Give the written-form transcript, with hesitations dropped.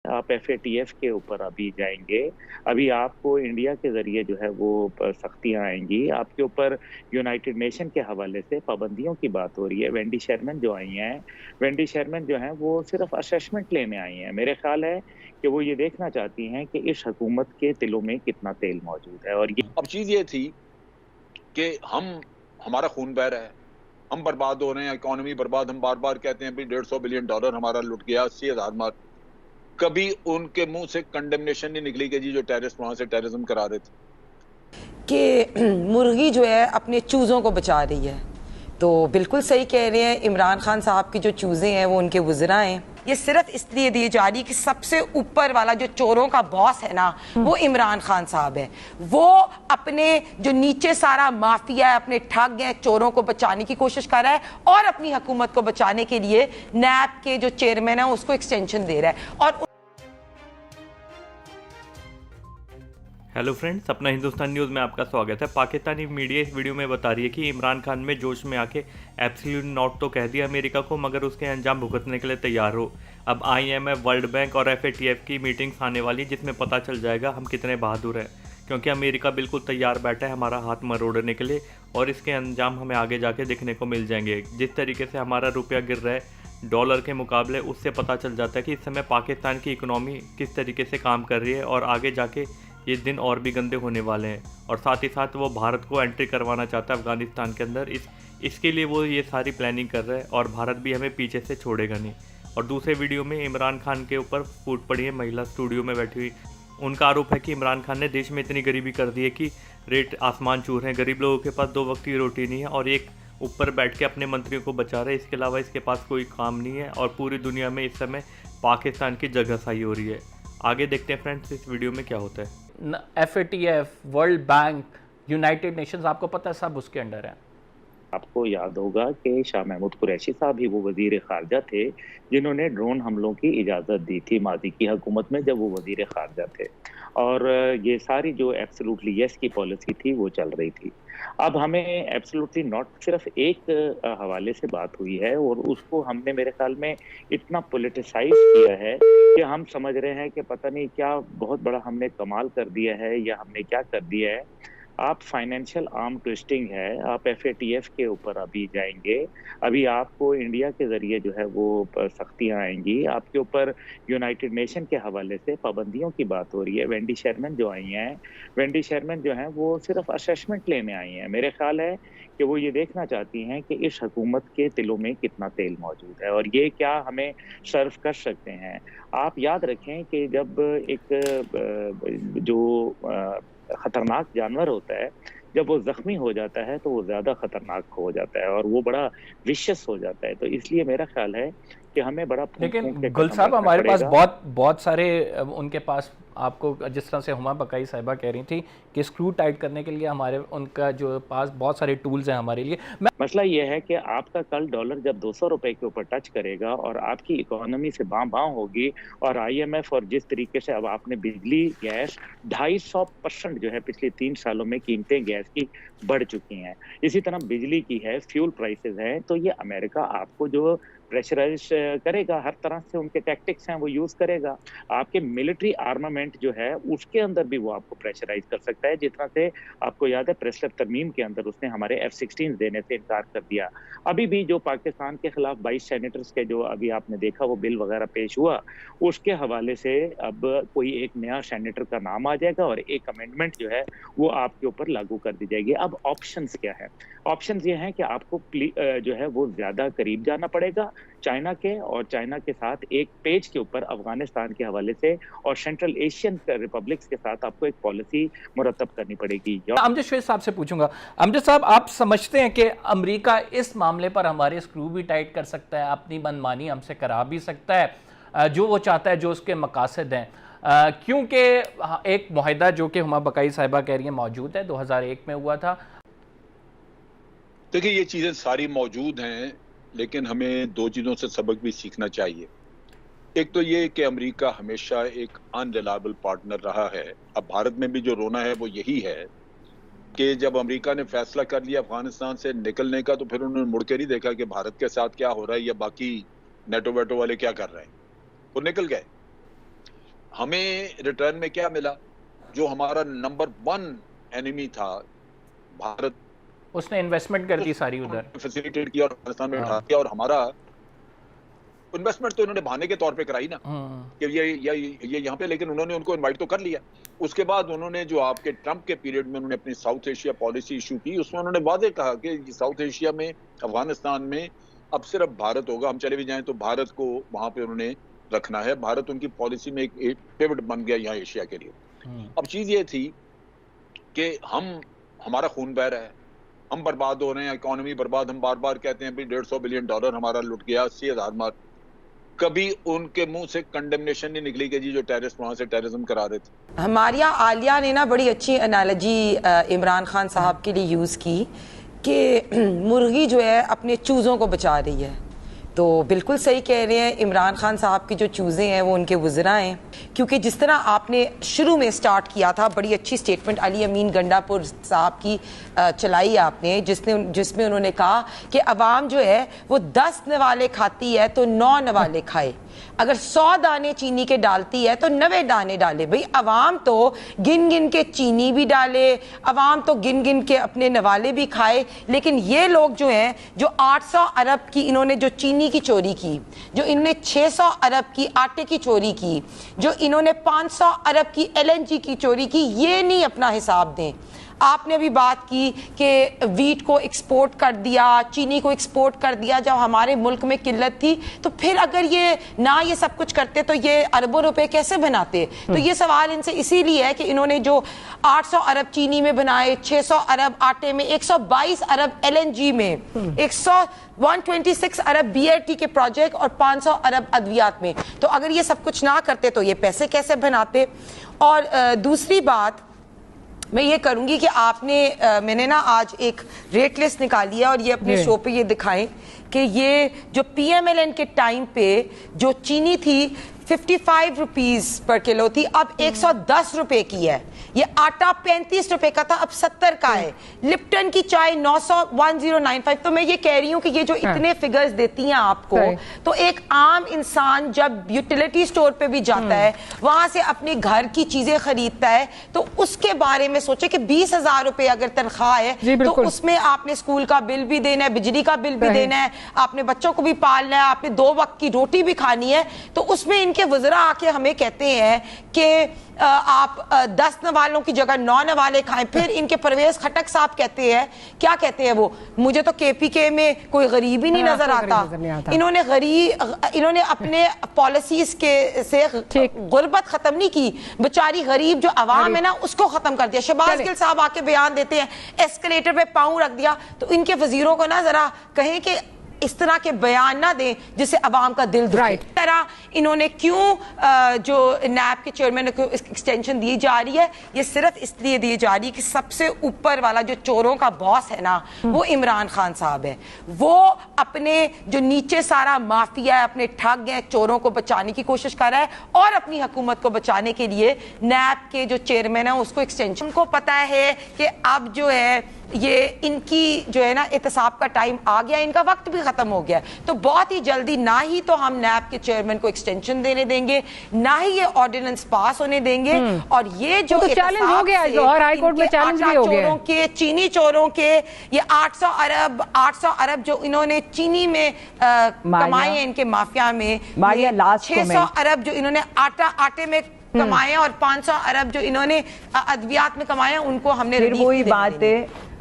आप एफएटीएफ के ऊपर अभी जाएंगे। अभी आपको इंडिया के जरिए जो है वो सख्तियां आएंगी आपके ऊपर। यूनाइटेड नेशन के हवाले से पाबंदियों की बात हो रही है। वेंडी शर्मन जो आई हैं, वेंडी शर्मन जो है वो सिर्फ असेसमेंट लेने आई हैं। मेरे ख्याल है कि वो ये देखना चाहती हैं कि इस हुकूमत के तिलों में कितना तेल मौजूद है। और ये अब चीज ये थी कि हमारा खून बह रहा है, हम बर्बाद हो रहे हैं, इकोनॉमी बर्बाद। हम बार बार कहते हैं भाई $150 बिलियन हमारा लुट गया, 80,000 मार। कभी उनके मुंह से कंडेमनेशन नहीं निकली कि जी जो टेररिस्ट वहां से टेररिज्म करा रहे थे। कि मुर्गी जो है अपने चूज़ों को बचा रही है। तो बिल्कुल सही कह रहे हैं, इमरान खान साहब की जो चूज़ें हैं वो उनके वज़रा हैं। ये सिर्फ इसलिए दी जा रही कि सबसे ऊपर वाला जो चोरों का बॉस है ना, वो इमरान खान साहब है। वो अपने जो नीचे सारा माफिया है, अपने ठग हैं, चोरों को बचाने की कोशिश कर रहा है और अपनी हुकूमत को बचाने के लिए नैब के जो चेयरमैन है उसको एक्सटेंशन दे रहा है। और हेलो फ्रेंड्स, अपना हिंदुस्तान न्यूज़ में आपका स्वागत है। पाकिस्तानी मीडिया इस वीडियो में बता रही है कि इमरान खान में जोश में आके एब्सोल्यूट नॉट तो कह दिया अमेरिका को, मगर उसके अंजाम भुगतने के लिए तैयार हो। अब आईएमएफ, वर्ल्ड बैंक और एफएटीएफ की मीटिंग्स आने वाली, जिसमें पता चल जाएगा हम कितने बहादुर हैं। क्योंकि अमेरिका बिल्कुल तैयार बैठा है हमारा हाथ मरोड़ने के लिए, और इसके अंजाम हमें आगे जाके देखने को मिल जाएंगे। जिस तरीके से हमारा रुपया गिर रहा है डॉलर के मुकाबले, उससे पता चल जाता है कि इस समय पाकिस्तान की इकोनॉमी किस तरीके से काम कर रही है, और आगे जाके ये दिन और भी गंदे होने वाले हैं। और साथ ही साथ वो भारत को एंट्री करवाना चाहता है अफगानिस्तान के अंदर। इसके लिए वो ये सारी प्लानिंग कर रहा है, और भारत भी हमें पीछे से छोड़ेगा नहीं। और दूसरे वीडियो में इमरान खान के ऊपर फूट पड़ी है महिला स्टूडियो में बैठी हुई। उनका आरोप है कि इमरान खान ने देश में इतनी गरीबी कर दी है कि रेट आसमान छू हैं। गरीब लोगों के पास 2 वक्त की रोटी नहीं है, और एक ऊपर बैठ के अपने मंत्रियों को बचा रहे हैं। इसके अलावा इसके पास कोई काम नहीं है, और पूरी दुनिया में इस समय पाकिस्तान की जगहसाही हो रही है। आगे देखते हैं फ्रेंड्स इस वीडियो में क्या होता है। FATF, world bank, United Nations, आपको पता है सब उसके अंडर है। आपको याद होगा कि शाह महमूद कुरैशी साहब ही वो वजीर खारजा थे जिन्होंने ड्रोन हमलों की इजाज़त दी थी मादी की हुकूमत में, जब वो वजीर खारजा थे। और ये सारी जो एब्सोल्युटली यस की पॉलिसी थी वो चल रही थी। अब हमें एब्सोल्युटली नॉट सिर्फ एक हवाले से बात हुई है, और उसको हमने मेरे ख्याल में इतना पोलिटिसाइज किया है कि हम समझ रहे हैं कि पता नहीं क्या बहुत बड़ा हमने कमाल कर दिया है या हमने क्या कर दिया है। आप फाइनेंशियल आर्म ट्विस्टिंग है, आप एफएटीएफ के ऊपर अभी जाएंगे। अभी आपको इंडिया के जरिए जो है वो सख्तियां आएंगी आपके ऊपर। यूनाइटेड नेशन के हवाले से पाबंदियों की बात हो रही है। वेंडी शर्मन जो आई हैं, वेंडी शर्मन जो है वो सिर्फ असेसमेंट लेने आई हैं। मेरे ख्याल है कि वो ये देखना चाहती हैं कि इस हुकूमत के तिलों में कितना तेल मौजूद है और ये क्या हमें सर्व कर सकते हैं। आप याद रखें कि जब एक जो खतरनाक जानवर होता है, जब वो जख्मी हो जाता है तो वो ज्यादा खतरनाक हो जाता है और वो बड़ा विशस हो जाता है। तो इसलिए मेरा ख्याल है कि हमें बड़ा फूंक लेकिन फूंक के गुल कदम साहब, रखना हमारे पास पड़ेगा। बहुत सारे उनके पास, आपको जिस तरह से हुमा बकाई साहिबा कह रही थी कि स्क्रू टाइट करने के लिए हमारे उनका जो पास बहुत सारे टूल्स हैं हमारे लिए। मसला ये है कि आपका कल डॉलर जब 200 रुपए के ऊपर टच करेगा और आपकी इकोनॉमी से बां होगी, और आईएमएफ और जिस तरीके से अब आपने बिजली गैस 250% जो है पिछले 3 सालों में कीमतें गैस की बढ़ चुकी हैं, इसी तरह बिजली की है, फ्यूल प्राइसेस हैं। तो ये अमेरिका आपको जो प्रेशराइज करेगा, हर तरह से उनके टैक्टिक्स हैं वो यूज करेगा। आपके मिलिट्री आर्मामेंट जो है उसके अंदर भी वो आपको प्रेशराइज कर सकता है। जिस तरह से आपको याद है प्रेस्लर तरमीम के अंदर उसने हमारे F-16 देने से इनकार कर दिया। अभी भी जो पाकिस्तान के खिलाफ 22 सेनेटर्स के जो अभी आपने देखा वो बिल वगैरह पेश हुआ, उसके हवाले से अब कोई एक नया सेनेटर का नाम आ जाएगा और एक अमेंडमेंट जो है वो आपके ऊपर लागू कर दी जाएगी। अब ऑप्शंस क्या है? ऑप्शंस ये हैं कि आपको जो है वो ज्यादा करीब जाना पड़ेगा चाइना के, और चाइना के साथ एक पेज के ऊपर अफगानिस्तान के हवाले से और सेंट्रल एशियन रिपब्लिक्स के साथ आपको एक पॉलिसी मुरतब करनी पड़ेगी। अमजद शेख साहब से पूछूंगा। अमजद साहब, आप समझते हैं कि अमेरिका इस मामले पर हमारे स्क्रू भी टाइट कर सकता है, अपनी मनमानी हमसे करा भी सकता है, जो वो चाहता है, जो उसके मकासद हैं? क्योंकि एक मुआहदा जो कि हुमा बकाई साहिबा कह रही है मौजूद है, 2001 में हुआ था। देखिए, ये चीजें सारी मौजूद हैं, लेकिन हमें 2 चीजों से सबक भी सीखना चाहिए। एक तो ये कि अमेरिका हमेशा एक अनरिलायबल पार्टनर रहा है। अब भारत में भी जो रोना है वो यही है कि जब अमेरिका ने फैसला कर लिया अफगानिस्तान से निकलने का, तो फिर उन्होंने मुड़ के नहीं देखा कि भारत के साथ क्या हो रहा है या बाकी नेटो वेटो वाले क्या कर रहे हैं। वो निकल गए। हमें रिटर्न में क्या मिला? जो हमारा नंबर 1 एनिमी था भारत, उसने इन्वेस्टमेंट कर दी सारी उधर, फैसिलिटेट किया और पाकिस्तान में उठा दिया, और हमारा इन्वेस्टमेंट तो इन्होंने बहाने के तौर पे कराई ना कि ये यहाँ पे, लेकिन उन्होंने उनको इनवाइट तो कर लिया। उसके बाद उन्होंने जो आपके ट्रंप के पीरियड में उन्होंने अपनी साउथ एशिया पॉलिसी इशू की, उसमें उन्होंने वादे कहा कि साउथ एशिया में, अफगानिस्तान में अब सिर्फ भारत होगा, हम चले भी जाएं तो भारत को वहां पे उन्होंने रखना है। भारत उनकी पॉलिसी में एक पिवट बन गया यहाँ एशिया के लिए। अब चीज ये थी कि हमारा खून बह रहा है, हम बर्बाद हो रहे हैं, इकोनॉमी बर्बाद, हम बार बार कहते हैं भाई $150 बिलियन हमारा लुट गया, 80,000 मार। कभी उनके मुंह से कंडेमनेशन नहीं निकली कि जी जो टेररिस्ट वहां से टेररिज्म करा रहे थे। हमारी आलिया ने ना बड़ी अच्छी एनालॉजी इमरान खान साहब के लिए यूज़ की कि मुर्गी जो है अपने चूज़ों को बचा रही है। तो बिल्कुल सही कह रहे हैं, इमरान खान साहब की जो चूज़ें हैं वो उनके वज़रा हैं, क्योंकि जिस तरह आपने शुरू में स्टार्ट किया था, बड़ी अच्छी स्टेटमेंट अली अमीन गंडापुर साहब की चलाई आपने, जिसमें उन्होंने कहा कि अवाम जो है वो 10 नवाले खाती है तो 9 नवाले खाए, अगर 100 दाने चीनी के डालती है तो 90 दाने डाले। भाई अवाम तो गिन गिन के चीनी भी डाले, अवाम तो गिन गिन के अपने नवाले भी खाए, लेकिन ये लोग जो हैं, जो 800 अरब की इन्होंने जो चीनी की चोरी की, जो इन्होंने 600 अरब की आटे की चोरी की, जो इन्होंने 500 अरब की LNG की चोरी की, ये नहीं अपना हिसाब दें। आपने अभी बात की कि वीट को एक्सपोर्ट कर दिया, चीनी को एक्सपोर्ट कर दिया जब हमारे मुल्क में किल्लत थी, तो फिर अगर ये ना ये सब कुछ करते तो ये अरबों रुपए कैसे बनाते? तो ये सवाल इनसे इसीलिए है कि इन्होंने जो 800 अरब चीनी में बनाए, 600 अरब आटे में, 122 अरब LNG में, 126 अरब BAT के प्रोजेक्ट और 500 अरब अद्वियात में, तो अगर ये सब कुछ ना करते तो ये पैसे कैसे बनाते? और दूसरी बात मैं ये करूंगी कि मैंने ना आज एक रेट लिस्ट निकाली है और ये अपने शो पे ये दिखाएं कि ये जो PMLN के टाइम पे जो चीनी थी 55 रुपीज पर किलो थी, अब 110 रुपए की है। ये आटा 35 रुपए का था, अब 70 का है। लिप्टन की चाय 1095। तो मैं ये कह रही हूँ कि ये जो इतने फिगर्स देती हैं आपको, तो एक आम इंसान जब यूटिलिटी स्टोर पे भी जाता है, वहां से अपने घर की चीजें खरीदता है, तो उसके बारे में सोचे कि 20,000 रुपए अगर तनख्वाह है तो उसमें आपने स्कूल का बिल भी देना है, बिजली का बिल भी देना है, आपने बच्चों को भी पालना है, आपने 2 वक्त की रोटी भी खानी है। तो उसमें इनके वज़रा आके हमें कहते हैं कि आप 10 नवालों की जगह 9 नवाले खाएं। फिर इनके परवेज खटक साहब कहते हैं, क्या कहते हैं वो, मुझे तो KPK में कोई गरीब ही नहीं नजर आता। इन्होंने अपने पॉलिसीज के से गुर्बत खत्म नहीं की, बेचारी गरीब जो अवाम है ना उसको खत्म कर दिया। शहबाज गिल साहब आके बयान देते हैं, एस्केलेटर पे पाँव रख दिया। तो इनके वजीरों को ना जरा कहें कि इस तरह के बयान ना दें जिससे अवाम का दिल दुखे। तरह इन्होंने क्यों जो नैब के चेयरमैन को एक्सटेंशन दी जा रही है, ये सिर्फ इसलिए दी जा रही है कि सबसे ऊपर वाला जो चोरों का बॉस है ना, वो इमरान खान साहब है। वो अपने जो नीचे सारा माफिया है, अपने ठग हैं, चोरों को बचाने की कोशिश कर रहा है और अपनी हुकूमत को बचाने के लिए नैब के जो चेयरमैन है उसको एक्सटेंशन को पता है कि अब जो है ये इनकी जो है ना एहतसाब का टाइम आ गया, इनका वक्त भी खत्म हो गया। तो बहुत ही जल्दी ना ही तो हम नैब के चेयरमैन को एक्सटेंशन देने देंगे, ना ही ये ऑर्डिनेंस पास होने देंगे। और ये जो चैलेंज हो गया और हाई कोर्ट में चैलेंज भी हो गया, चोरों के, चीनी चोरों के ये 800 अरब जो इन्होंने चीनी में कमाए हैं, इनके माफिया में 600 अरब जो इन्होंने आटे में कमाए और 500 अरब जो इन्होंने अद्वियात में कमाए, उनको हमने वही बात है।